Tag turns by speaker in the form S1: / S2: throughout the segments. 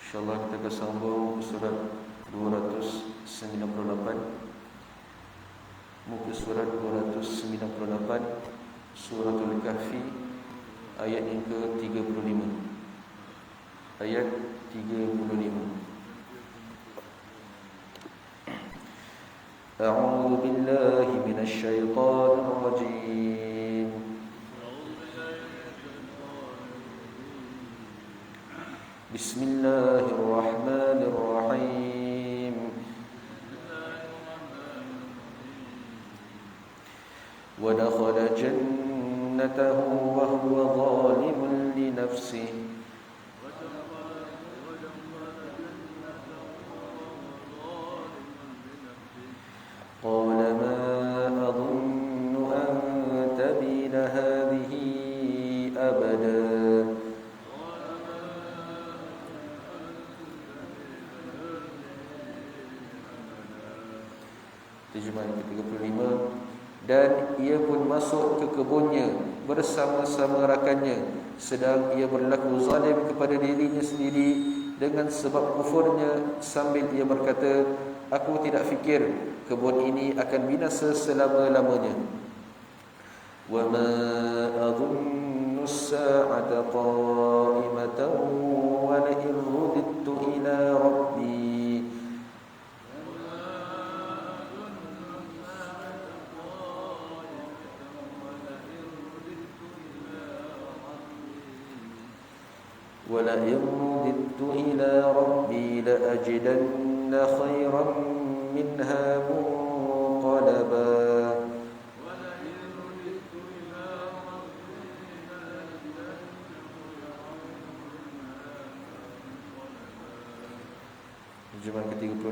S1: InsyaAllah kita akan sambung surat 298, muka surat 298, Suratul Kahfi, ayat yang ke-35. Ayat 35. A'udzu billahi minasy syaithanir rajim. Bismillahirrahmanirrahim. Wa dakhala jannatahu wa huwa zalimun li nafsihi قال ما أظن أن تبيد هذه أبدا Terjemahan ke-35. Dan ia pun masuk ke kebunnya bersama-sama rakannya, sedang ia berlaku zalim kepada dirinya sendiri dengan sebab kufurnya, sambil ia berkata, aku tidak fikir kebun ini akan binasa selama-lamanya. Wa ma adhunnu as-sa'ata qa'imatan wa la in rudidtu ila rabbi وَلَئِنْ رُدِدتُّ إِلَى رَبِّي لَأَجِدَنَّ خَيْرًا مِنْهَا مُنْقَلَبًا Terjemahan ke-36.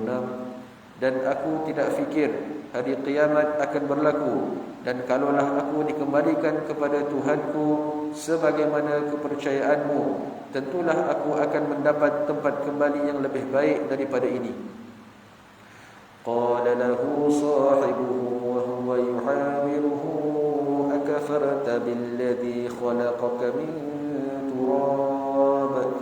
S1: Dan aku tidak fikir hari kiamat akan berlaku, dan kalaulah aku dikembalikan kepada Tuhanku sebagaimana kepercayaanmu, tentulah aku akan mendapat tempat kembali yang lebih baik daripada ini. Qala lahu sahibuhu wa huwa yuhawiruhu akafarta billadhi khalaqaka min turab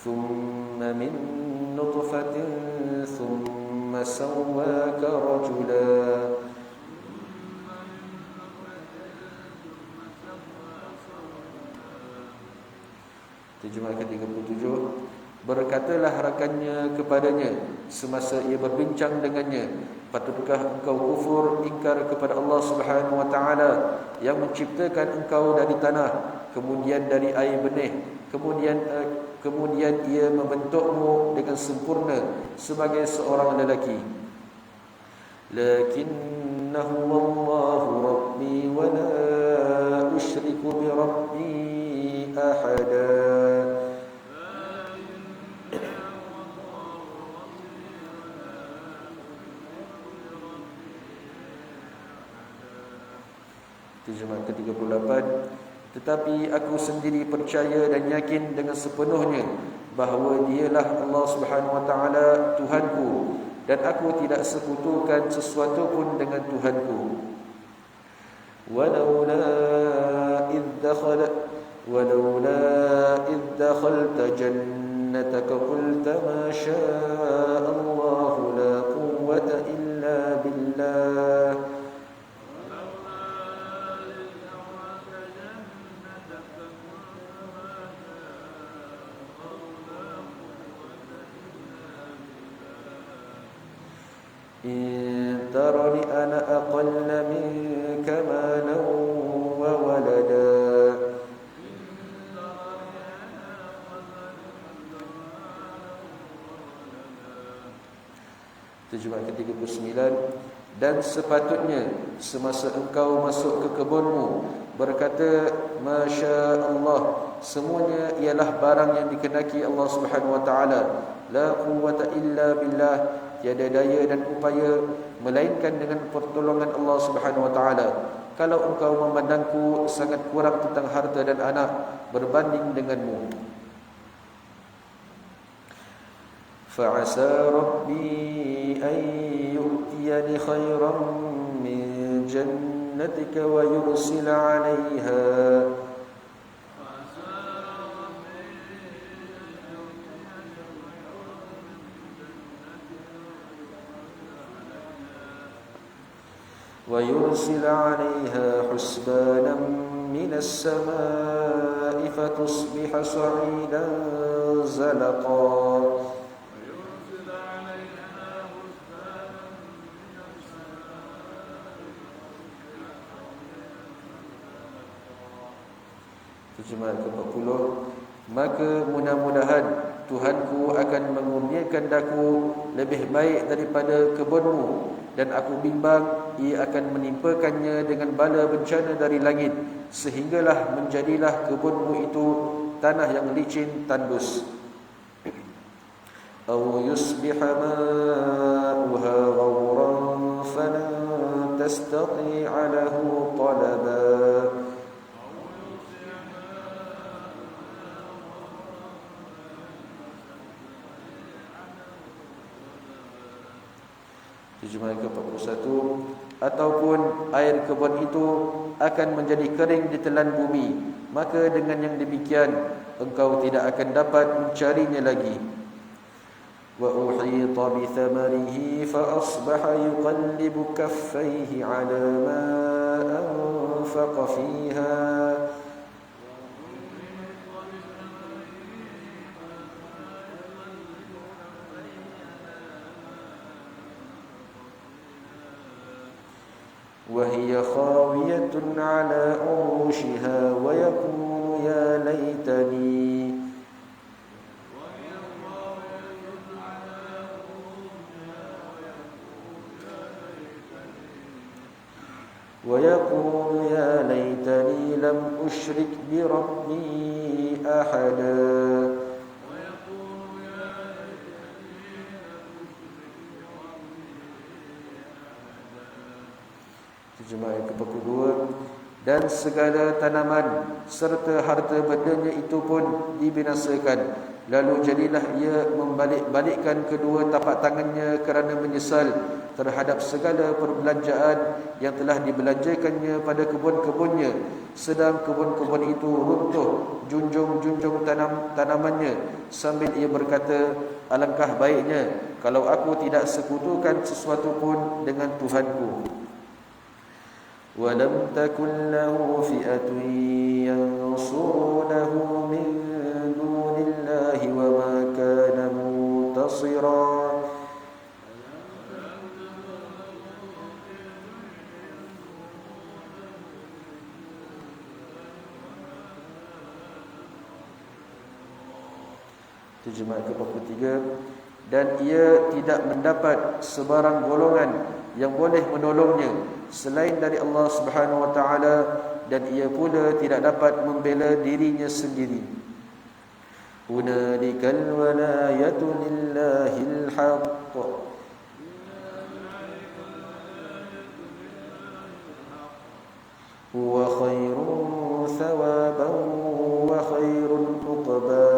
S1: ثم من نطفة ثم سواك رجلا Terjemahan ke-37. Berkatalah rakannya kepadanya semasa ia berbincang dengannya, patutkah engkau kufur ingkar kepada Allah Subhanahu wa taala yang menciptakan engkau dari tanah, kemudian dari air benih, kemudian ia membentukmu dengan sempurna sebagai seorang lelaki. Lakinnahu wallahu rabbi wa la usyriku bi rabbi ahada. Terjemahan ke-38. Tetapi aku sendiri percaya dan yakin dengan sepenuhnya bahawa dialah Allah Subhanahu wa taala Tuhanku, dan aku tidak sekutukan sesuatu pun dengan Tuhanku. Walaula idh dakhalta jannataka qulta ma syaa Allah la quwwata illa billah. إن ترني أنا أقل منك مالا وولدا Terjemahan ke-39. Dan sepatutnya semasa engkau masuk ke kebunmu berkata Masya Allah, semuanya ialah barang yang dikenaki Allah Subhanahu wa taala. La quwwata illa billah, tiada daya dan upaya melainkan dengan pertolongan Allah Subhanahu wa taala. Kalau engkau memandangku sangat kurang tentang harta dan anak berbanding denganmu. فعسى ربي أن يؤتيني خيرا من جنتك ويرسل عليها حسبانا من السماء فتصبح صعيدا زلقا Terjemahan ke-40. Maka mudah-mudahan Tuhanku akan mengurniakan daku lebih baik daripada kebunmu, dan aku bimbang ia akan menimpakannya dengan bala bencana dari langit, sehinggalah menjadilah kebunmu itu tanah yang licin tandus. Aw yusbiha ma'uha ghawran falan tastati'a lahu talaba. Terjemahan ke-41. Ataupun air kebun itu akan menjadi kering di telan bumi, maka dengan yang demikian engkau tidak akan dapat mencarinya lagi. Wa uhita bi thamarihi fa asbaha yuqallibu kaffayhi 'ala ma anfaqa fiha وهي خاوية على عروشها ويقول يا ليتني لم أشرك بربي أحدا. Terjemahan yang ke-42. Dan segala tanaman serta harta bendanya itu pun dibinasakan. Lalu jadilah ia membalik-balikkan kedua tapak tangannya kerana menyesal terhadap segala perbelanjaan yang telah dibelanjakannya pada kebun-kebunnya, sedang kebun-kebun itu runtuh junjung-junjung tanamannya, sambil ia berkata, alangkah baiknya kalau aku tidak sekutukan sesuatu pun dengan Tuhanku. وَلَمْ تَكُنْ لَهُ فِئَةٌ يَنْصُرُونَهُ مِنْ دُونِ اللَّهِ وَمَا كَانَ مُنْتَصِرًا. Terjemahan ke-43. Dan ia tidak mendapat sebarang golongan yang boleh menolongnya selain dari Allah Subhanahu wa taala, dan ia pula tidak dapat membela dirinya sendiri. Hunalikal walayatu lillahil haqq huwa khairun thawaban wa khairun uqba.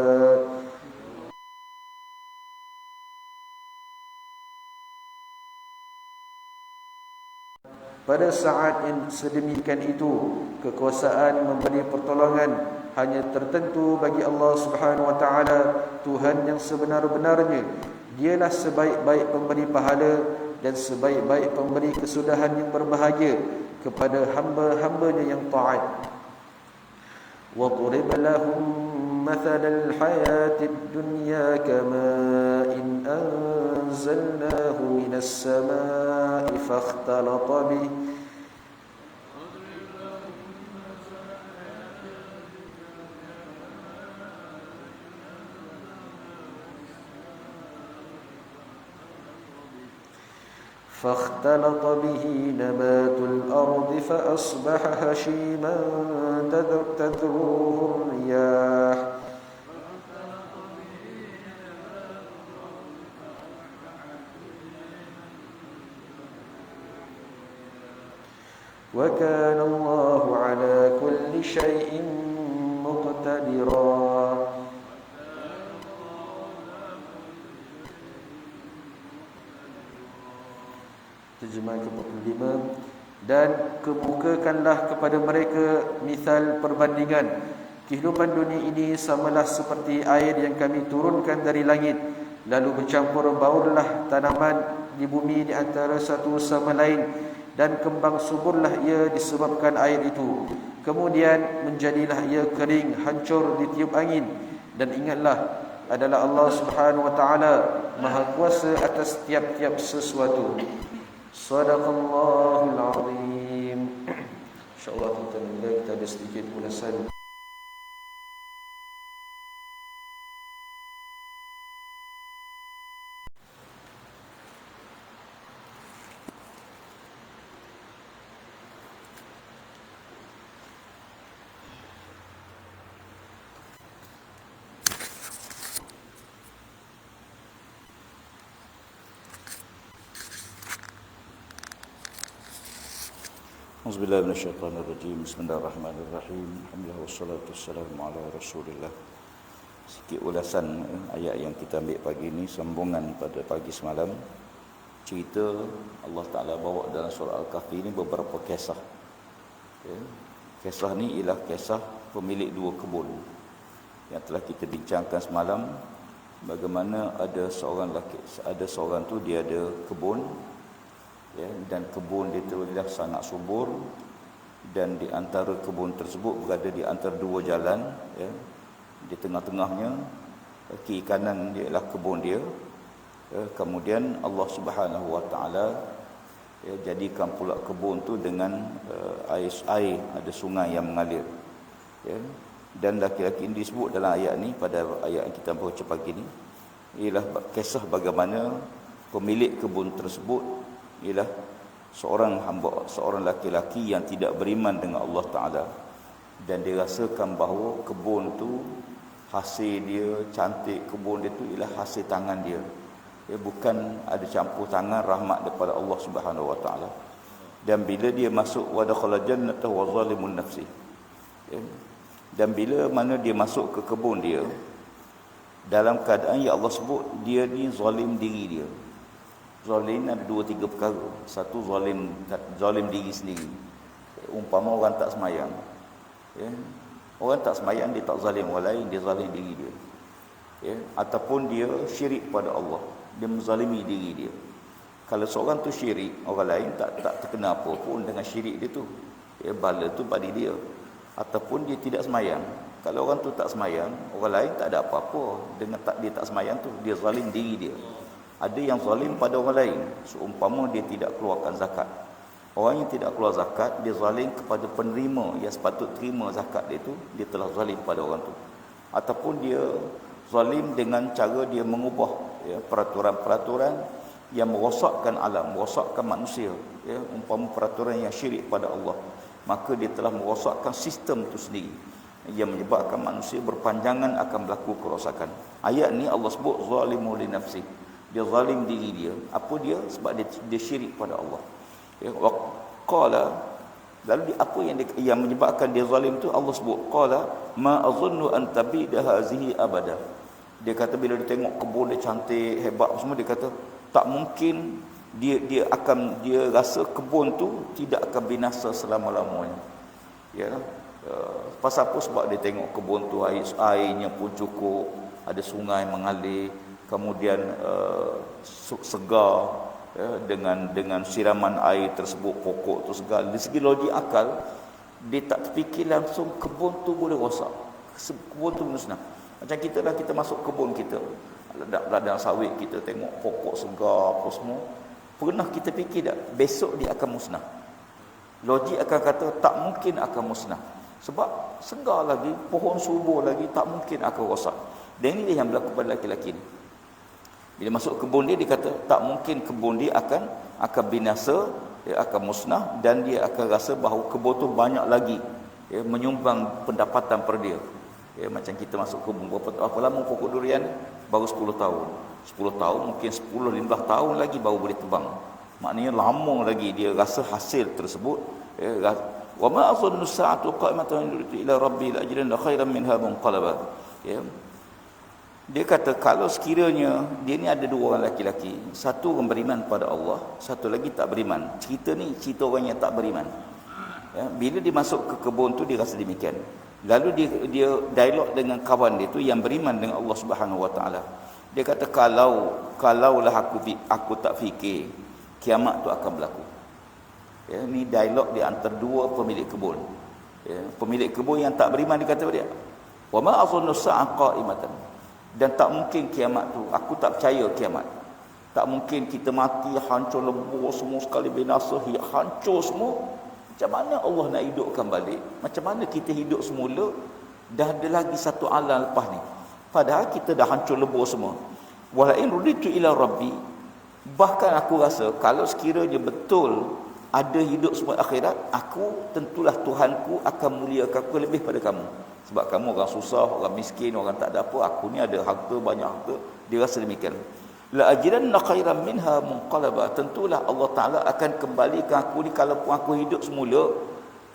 S1: Pada saat yang sedemikian itu, kekuasaan memberi pertolongan hanya tertentu bagi Allah Subhanahu wa taala, Tuhan yang sebenar-benarnya. Dialah sebaik-baik pemberi pahala dan sebaik-baik pemberi kesudahan yang berbahagia kepada hamba-hambanya yang taat. Wa ضرب لهم مثل الحياة الدنيا كماء أنزلناه من السماء فاختلط به نبات الأرض فأصبح هشيما تذروه الرياح وكان الله على كل شيء مقتدرا. terjemahan ke-45. Dan kemukakanlah kepada mereka misal perbandingan kehidupan dunia ini samalah seperti air yang kami turunkan dari langit, lalu bercampur baurlah tanaman di bumi di antara satu sama lain, dan kembang suburlah ia disebabkan air itu. Kemudian menjadilah ia kering, hancur ditiup angin. Dan ingatlah, adalah Allah Subhanahu wa taala Maha Kuasa atas tiap-tiap sesuatu. Sadaqallahul azim. Insya-Allah kita ada sedikit ulasan.
S2: Auzubillahi minasyaitonirrajim. Bismillahirrahmanirrahim. Alhamdulillah wassalatu wassalamu ala Rasulillah. Sikit ulasan ayat yang kita ambil pagi ini, sambungan pada pagi semalam. Cerita Allah Taala bawa dalam surah Al-Kahfi ini beberapa kisah. Kisah ni ialah kisah pemilik dua kebun yang telah kita bincangkan semalam. Bagaimana ada seorang tu dia ada kebun, dan kebun dia tu adalah sangat subur, dan di antara kebun tersebut berada di antara dua jalan, di tengah-tengahnya kiri kanan dia ialah kebun dia. Kemudian Allah Subhanahu wa taala jadikan pula kebun tu dengan air, ada sungai yang mengalir, dan laki-laki ini disebut dalam ayat ni, pada ayat yang kita baca pagi ni, ialah kisah bagaimana pemilik kebun tersebut ialah seorang hamba, seorang laki-laki yang tidak beriman dengan Allah Ta'ala, dan dia rasakan bahawa kebun tu hasil dia, cantik kebun dia tu ialah hasil tangan dia, bukan ada campur tangan rahmat daripada Allah Subhanahu Wa Ta'ala. Dan bila dia masuk wa dakhala jannata wa zalimun nafsi, dan bila mana dia masuk ke kebun dia dalam keadaan yang Allah sebut dia ni zalim diri dia. Zalim ada dua tiga perkara. Satu, zalim diri sendiri. Umpama orang tak semayang, orang tak semayang, dia tak zalim orang lain, dia zalim diri dia. Ataupun dia syirik pada Allah, dia menzalimi diri dia. Kalau seorang tu syirik, orang lain tak terkena apa pun dengan syirik dia tu, bala tu pada dia. Ataupun dia tidak semayang, kalau orang tu tak semayang, orang lain tak ada apa-apa dengan dia tak semayang tu, dia zalim diri dia. Ada yang zalim pada orang lain, seumpama dia tidak keluarkan zakat. Orang yang tidak keluar zakat, dia zalim kepada penerima yang sepatut terima zakat dia tu, dia telah zalim pada orang tu. Ataupun dia zalim dengan cara dia mengubah peraturan-peraturan yang merosakkan alam, merosakkan manusia, umpama peraturan yang syirik pada Allah, maka dia telah merosakkan sistem itu sendiri, yang menyebabkan manusia berpanjangan akan berlaku kerosakan. Ayat ni Allah sebut zalimu li nafsi, dia zalim diri dia. Apa dia? Sebab dia syirik pada Allah. Qala, lalu apa yang menyebabkan dia zalim tu? Allah sebut qala ma azunnu an tabida hazihi abada. Dia kata bila dia tengok kebun dia cantik, hebat semua, dia kata tak mungkin dia rasa kebun tu tidak akan binasa selama-lamanya. Pasal apa? Sebab dia tengok kebun tu airnya pun cukup, ada sungai mengalir, kemudian segar, dengan siraman air tersebut, pokok tu segar. Dari segi logik akal, dia tak terfikir langsung kebun tu boleh rosak, kebun tu musnah. Macam kita lah, kita masuk kebun kita, ladang sawit kita tengok pokok segar apa semua, pernah kita fikir tak besok dia akan musnah? Logik akan kata tak mungkin akan musnah, sebab segar lagi, pohon subur lagi, tak mungkin akan rosak. Dan ini yang berlaku pada lelaki ni. Bila masuk kebun dia kata tak mungkin kebun dia akan binasa, dia akan musnah, dan dia akan rasa bahawa kebun tu banyak lagi menyumbang pendapatan per dia. Macam kita masuk kebun, berapa lama pokok durian? Baru 10 tahun. 10 tahun, mungkin 10-15 tahun lagi baru boleh tebang. Maknanya lama lagi dia rasa hasil tersebut. Wa ma azunnu sa'atu qa'imatan ila rabbi la ajran khairan minha munqalaba. Dia kata kalau sekiranya dia ni ada dua orang lelaki, satu orang beriman pada Allah, satu lagi tak beriman. Cerita ni cerita orang yang tak beriman. Ya, bila dia masuk ke kebun tu dia rasa demikian. Lalu dia dialog dengan kawan dia tu yang beriman dengan Allah Subhanahu Wa Taala. Dia kata kalaulah aku tak fikir kiamat tu akan berlaku. Ya, ni dialog di antara dua pemilik kebun. Ya, pemilik kebun yang tak beriman dia kata dia, "Wa ma azunnu as-sa'a qa'imatan." Dan tak mungkin kiamat tu, aku tak percaya kiamat. Tak mungkin kita mati, hancur lebur semua sekali binasa, hancur semua. Macam mana Allah nak hidupkan balik? Macam mana kita hidup semula? Dah ada lagi satu alam lepas ni. Padahal kita dah hancur lebur semua. Wala in ruditu ila rabbi. Bahkan aku rasa kalau sekiranya betul ada hidup semua akhirat, aku tentulah Tuhanku akan muliakan aku lebih pada kamu. Sebab kamu orang susah, orang miskin, orang tak ada apa, aku ni ada harta, banyak harta. Dia rasa demikian. La ajidanna khairan minha munqalaba. Tentulah Allah Taala akan kembalikan aku ni, kalau aku hidup semula,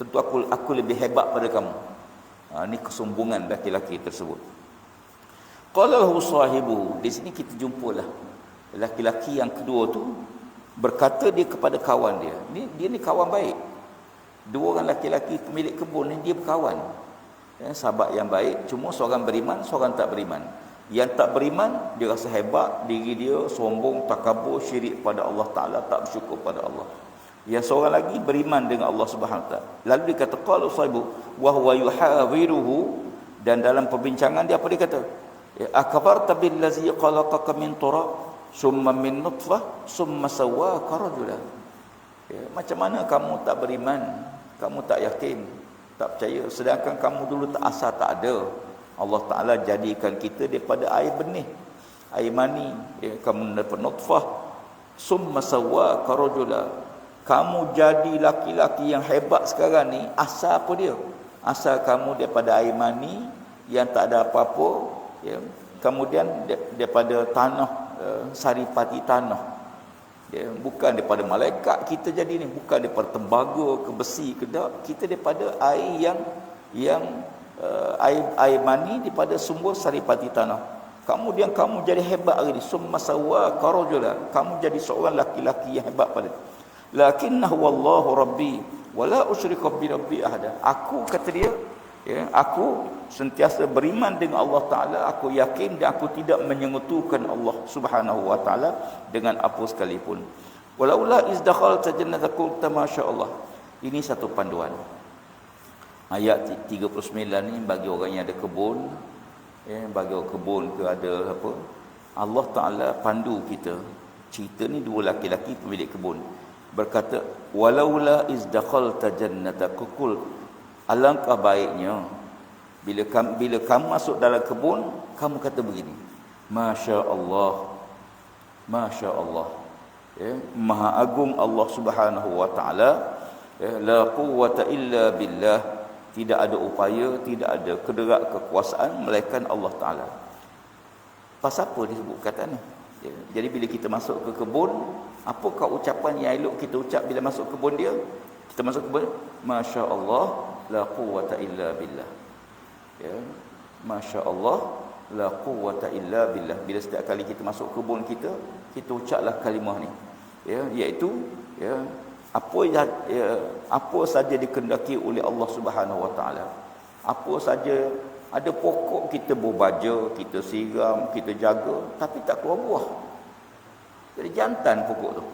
S2: tentu aku lebih hebat pada kamu. Ni kesombongan lelaki tersebut. Qala lahu sahibuhu. Di sini kita jumpalah lelaki yang kedua tu berkata dia kepada kawan dia. Dia ni kawan baik. Dua orang lelaki pemilik kebun ni dia berkawan. Ya, sahabat yang baik, cuma seorang beriman, seorang tak beriman. Yang tak beriman, dia rasa hebat diri dia, sombong, takabur, syirik pada Allah Ta'ala, tak bersyukur pada Allah. Yang seorang lagi beriman dengan Allah Subhanahu Wa Ta'ala. Lalu dia kata, qala sahibu wa huwa yuhawiruhu, dan dalam perbincangan dia apa dia kata? Akbarta billazi khalaqaka min turab summa min nutfah summa sawwaka rajula. Macam mana kamu tak beriman, kamu tak yakin, tak percaya, sedangkan kamu dulu tak asal tak ada. Allah Ta'ala jadikan kita daripada air benih, air mani, kamu daripada nutfah, summa sawwaka rajula. Kamu jadi laki-laki yang hebat sekarang ni, asal apa dia? Asal kamu daripada air mani yang tak ada apa-apa, ya. Kemudian daripada tanah, saripati tanah. Ya, bukan daripada malaikat kita jadi ni, bukan daripada tembaga ke besi ke dak, kita daripada air yang air mani daripada sumber saripati tanah. Kemudian kamu jadi hebat hari ni, summa sawwa karajula, kamu jadi seorang laki-laki yang hebat pada. Lakinnahu wallahu rabbi wala usyriku bi rabbi ahada. Aku kata dia, ya, aku sentiasa beriman dengan Allah Ta'ala, aku yakin dan aku tidak menyengutukan Allah Subhanahu Wa Ta'ala dengan apa sekalipun. Walaula izdakhalta jannata qulta masyaallah. Ini satu panduan. Ayat 39 ni bagi orang yang ada kebun, ya, bagi orang kebun ke ada apa, Allah Ta'ala pandu kita. Cerita ni dua laki-laki pemilik kebun berkata, walaula izdakhalta jannata qul, alangkah baiknya bila kamu masuk dalam kebun, kamu kata begini, Masya Allah, Masya Allah, ya, Maha Agung Allah Subhanahu Wa Ta'ala, ya, la quwwata illa billah, tidak ada upaya, tidak ada kederak kekuasaan melainkan Allah Ta'ala. Pasal apa disebut kata ni? Ya, jadi bila kita masuk ke kebun, apakah ucapan yang elok kita ucap bila masuk kebun dia? Kita masuk kebun, Masya Allah, la quwwata illa billah. Ya, Masya Allah, la quwwata illa billah. Bila setiap kali kita masuk kebun kita ucaplah kalimah ni, ya, iaitu, ya, apa saja dikehendaki oleh Allah Subhanahu Wa Ta'ala. Apa saja, ada pokok kita berbaja, kita siram, kita jaga, tapi tak keluar buah, jadi jantan pokok tu.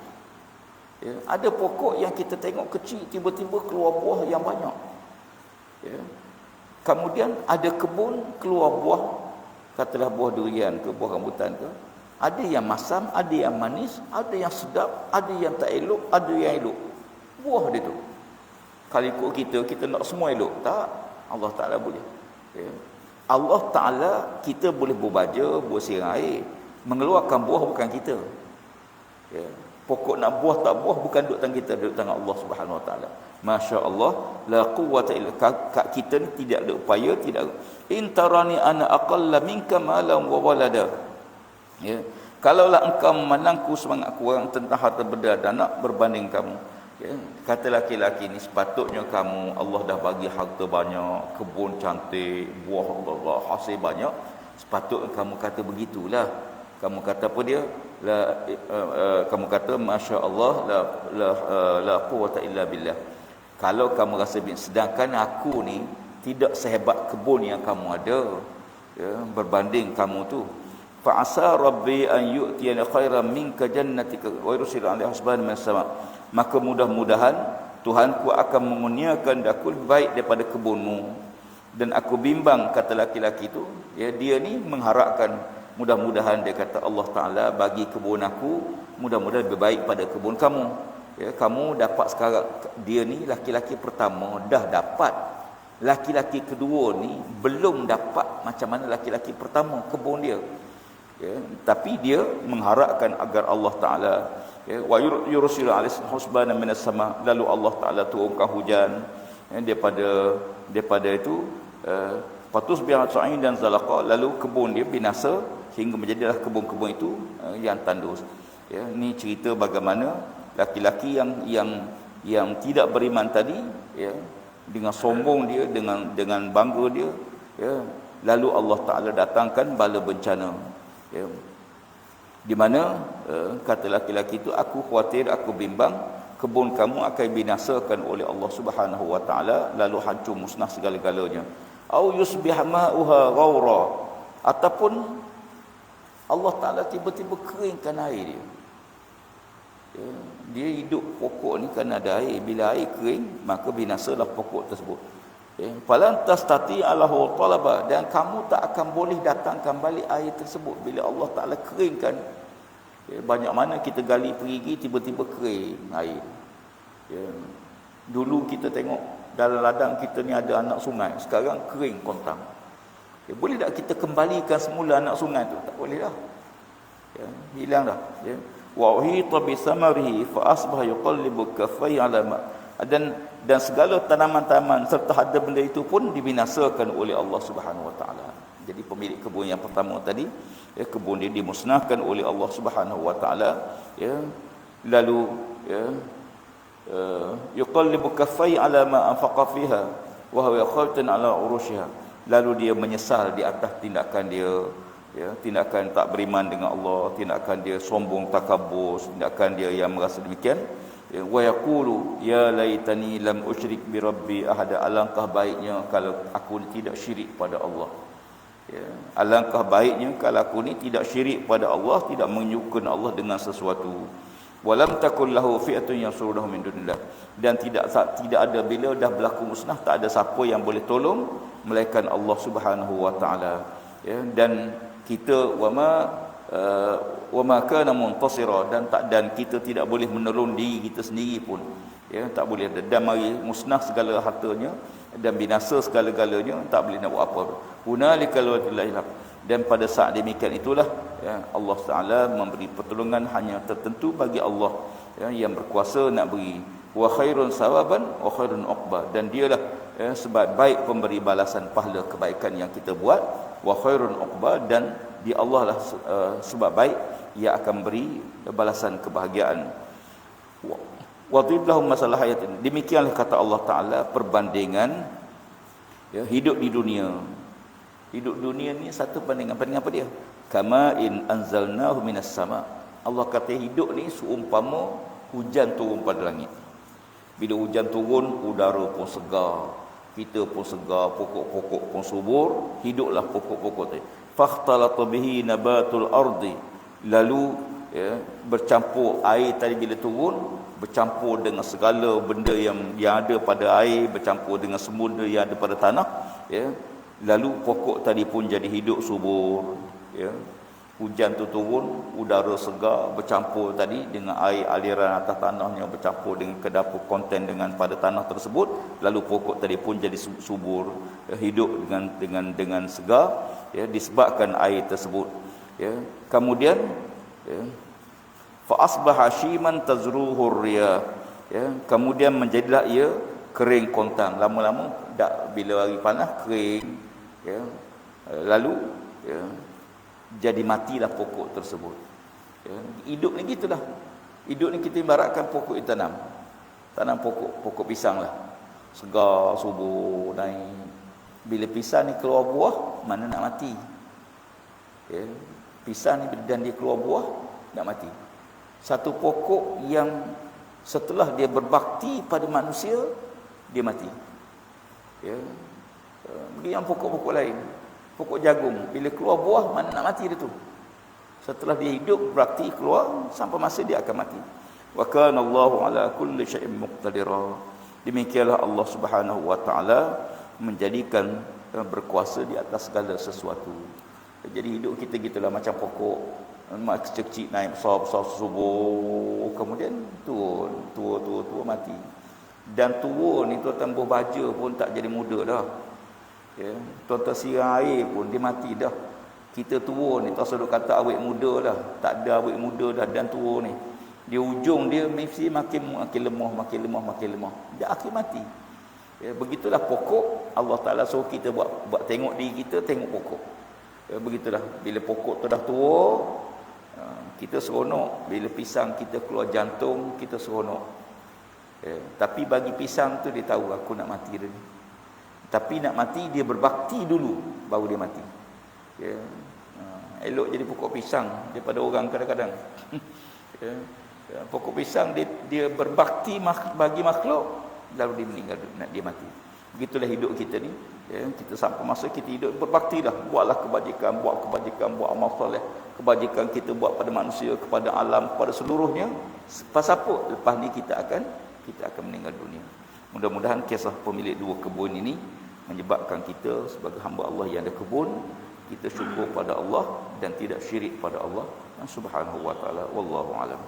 S2: Ya, ada pokok yang kita tengok kecil, tiba-tiba keluar buah yang banyak. Ya. Kemudian ada kebun keluar buah, katalah buah durian ke, buah rambutan ke. Ada yang masam, ada yang manis, ada yang sedap, ada yang tak elok, ada yang elok. Buah dia tu. Kalau ikut kita nak semua elok. Tak, Allah Ta'ala boleh. Ya. Allah Ta'ala, kita boleh berbaja, bersiram air. Mengeluarkan buah bukan kita. Ya. Pokok nak buah tak buah bukan duduk tangan kita, duduk tangan Allah Subhanahu Wa Ta'ala. Masya Allah, la quwwata illa kat kita ni tidak ada upaya, tidak ada. Intarani ana aqalla minka malan wa walada. Ya. Kalaulah engkau memandangku semangat kurang tentang harta benda dan anak berbanding kamu. Ya. Kata laki-laki ni, sepatutnya kamu, Allah dah bagi harta banyak, kebun cantik, buah Allah, hasil banyak. Sepatutnya kamu kata begitulah. Kamu kata apa dia? Kamu kata masya-Allah la quwwata illa billah. Kalau kamu rasa sedangkan aku ni tidak sehebat kebun yang kamu ada, ya, berbanding kamu tu. Fa asa rabbi an yu'tiyani khairan minka jannatika wa yursil 'alaiha husban min sama. Maka mudah-mudahan Tuhanku akan mengurniakan aku lebih baik daripada kebunmu. Dan aku bimbang, kata laki-laki tu, ya, dia ni mengharapkan mudah-mudahan, dia kata Allah Ta'ala bagi kebun aku mudah-mudahan lebih baik pada kebun kamu. Ya, kamu dapat sekarang, dia ni laki-laki pertama dah dapat, laki-laki kedua ni belum dapat macam mana laki-laki pertama kebun dia. Ya, tapi dia mengharapkan agar Allah Ta'ala, ya, wa yursilu 'alaihi husbana minas sama, lalu Allah Ta'ala turunkan hujan, ya, daripada itu patus bi'at sa'in dan zalaqa, lalu kebun dia binasa sehingga menjadilah kebun-kebun itu yang tandus. Ya, ni cerita bagaimana laki-laki yang tidak beriman tadi, ya, dengan sombong dia, dengan bangga dia, ya, lalu Allah Ta'ala datangkan bala bencana, ya, di mana kata laki-laki itu, aku khawatir, aku bimbang kebun kamu akan binasakan oleh Allah Subhanahu wa Ta'ala, lalu hancur musnah segala-galanya. Au yusbiha ma'uha ghaura, ataupun Allah Ta'ala tiba-tiba keringkan air dia. Ya, dia hidup pokok ni kan ada air, bila air kering maka binasalah pokok tersebut. Ya, falan tastati alahu talaba, dan kamu tak akan boleh datangkan balik air tersebut bila Allah Ta'ala keringkan. Ya, banyak mana kita gali perigi tiba-tiba kering air. Ya, dulu kita tengok dalam ladang kita ni ada anak sungai, sekarang kering kontang. Ya, boleh tak kita kembalikan semula anak sungai tu? Tak boleh dah. Ya, hilang dah. Ya. Wa uhita bi samarihi fa asbaha yuqallibu kaffai ala ma, dan segala tanaman-tanaman serta harta benda itu pun dibinasakan oleh Allah Subhanahu wa Ta'ala. Jadi pemilik kebun yang pertama tadi, ya, kebun dia dimusnahkan oleh Allah Subhanahu wa Ta'ala, ya, lalu, ya, yuqallibu kaffai ala ma anfaqa fiha wa huwa khawtan ala urushiha, lalu dia menyesal di atas tindakan dia, ya, tindakan tak beriman dengan Allah, tindakan dia sombong takabur, tindakan dia yang merasa demikian. Ya, wa yaqulu ya laitani lam usyrik bi rabbi ahada, alangkah baiknya kalau aku tidak syirik pada Allah. Ya, alangkah baiknya kalau aku ni tidak syirik pada Allah, tidak menyekutukan Allah dengan sesuatu. Walam takul lahu fi'atun yansuruhu min dunillah, dan tidak ada, bila dah berlaku musnah, tak ada siapa yang boleh tolong melainkan Allah Subhanahu wa Ta'ala. Ya, dan kita wama kana muntasira, dan kita tidak boleh menolong diri kita sendiri pun, ya, tak boleh. Dan mari musnah segala hartanya dan binasa segala-galanya, tak boleh nak buat apa. Hunalikal walillahi, dan pada saat demikian itulah, ya, Allah Ta'ala memberi pertolongan hanya tertentu bagi Allah, ya, yang berkuasa nak beri. Wa khairun sawaban wa khairun uqba, dan dialah, ya, sebab baik pemberi balasan pahala kebaikan yang kita buat. Wa khairun uqba, dan di Allah lah sebab baik ia akan beri balasan kebahagiaan. Wa dhillahum masalah hayatin, demikianlah kata Allah Ta'ala perbandingan, ya, hidup di dunia. Hidup dunia ni satu bandingan apa dia? Kama in anzalnahu minas sama. Allah kata hidup ni seumpama hujan turun pada langit. Bila hujan turun, udara pun segar, kita pun segar, pokok-pokok pun subur, hiduplah pokok-pokok tadi. Fakhtalata bihi nabatul ardi, lalu, ya, bercampur air tadi bila turun, bercampur dengan segala benda yang ada pada air, bercampur dengan semua benda yang ada pada tanah, ya. Lalu pokok tadi pun jadi hidup subur, ya. Hujan tu turun, udara segar bercampur tadi dengan air aliran atas tanahnya, bercampur dengan kedapur konten dengan pada tanah tersebut, lalu pokok tadi pun jadi subur, ya, hidup dengan segar, ya, disebabkan air tersebut, ya. Kemudian, ya, fa asbaha shiman tazruhu riyah, ya, kemudian menjadilah ia kering kontang, lama-lama dak, bila hari panas kering, ya, lalu, ya, jadi matilah pokok tersebut. Ya, hidup ni gitulah. Hidup ni kita ibaratkan pokok yang tanam pokok pisang lah, segar subur naik. Bila pisang ni keluar buah, mana nak mati, Ya, pisang ni dan dia keluar buah, nak mati. Satu pokok yang setelah dia berbakti pada manusia, dia mati. Ya. Yang pokok-pokok lain, pokok jagung, bila keluar buah, mana nak mati dia tu. Setelah dia hidup, berbakti, keluar, sampai masa dia akan mati. Wa kana Allahu ala kulli syai'in muqtadira. Demikianlah Allah Subhanahu wa taala menjadikan berkuasa di atas segala sesuatu. Jadi hidup kita gitulah, macam pokok, kecil-kecil naik besar-besar subuh, kemudian tua mati. Dan tua ni tuan-tuan baja pun tak jadi muda dah. Ya, tuan-tuan siram air pun dia mati dah. Kita tua ni tak selalu kata awet muda dah, tak ada awet muda dah dan tua ni. Di ujung dia mesti makin lemah. Dia akhir mati. Ya, begitulah pokok. Allah Taala suruh kita buat tengok diri kita, tengok pokok. Ya, begitulah bila pokok tu dah tua, kita seronok. Bila pisang kita keluar jantung, kita seronok. Ya, tapi bagi pisang tu dia tahu aku nak mati dah ni. Tapi nak mati dia berbakti dulu baru dia mati. Ya. Elok jadi pokok pisang daripada orang kadang-kadang. Ya. Pokok pisang dia berbakti bagi makhluk, lalu dia meninggal, dia mati. Begitulah hidup kita ni. Ya, kita sampai masa kita hidup berbakti dah, buat kebajikan, buat amal soleh, kebajikan kita buat pada manusia, kepada alam, kepada seluruhnya. Pas apa? Lepas ni kita akan meninggal dunia. Mudah-mudahan kisah pemilik dua kebun ini menyebabkan kita sebagai hamba Allah yang ada kebun, kita syukur pada Allah dan tidak syirik pada Allah Subhanahu wa taala. Wallahu alam.